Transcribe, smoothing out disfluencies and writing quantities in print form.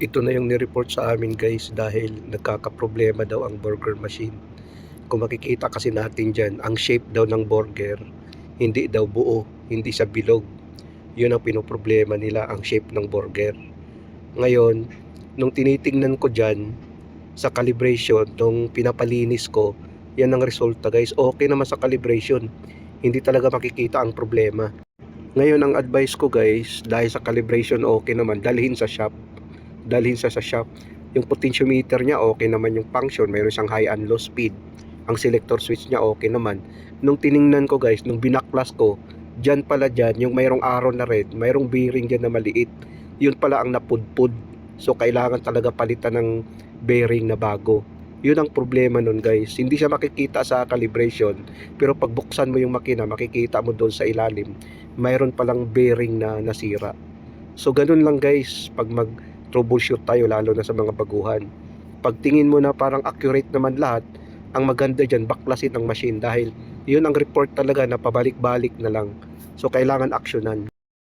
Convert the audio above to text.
Ito na yung ni-report sa amin guys dahil nagkakaproblema daw ang burger machine. Kung makikita kasi natin dyan, ang shape daw ng burger, hindi daw buo, hindi sa bilog. Yun ang pinoproblema nila, ang shape ng burger. Ngayon, nung tinitingnan ko dyan, sa calibration, nung pinapalinis ko, yan ang resulta guys. Okay naman sa calibration. Hindi talaga makikita ang problema. Ngayon, ang advice ko guys, dahil sa calibration okay naman, dalhin sa shop. Yung potentiometer niya okay naman yung function, mayroon siyang high and low speed. Ang selector switch niya okay naman. Nung tiningnan ko guys, nung binaklas ko, dyan pala dyan, yung mayroong arrow na red, mayroong bearing dyan na maliit, yun pala ang napudpud. So kailangan talaga palitan ng bearing na bago. Yun ang problema nun guys, hindi siya makikita sa calibration, pero pag buksan mo yung makina, makikita mo doon sa ilalim, mayroon palang bearing na nasira. So ganun lang guys, pag mag troubleshoot tayo lalo na sa mga baguhan. Pag tingin mo na parang accurate naman lahat, ang maganda dyan, baklasin ang machine dahil yun ang report talaga na pabalik-balik na lang. So kailangan aksyonan.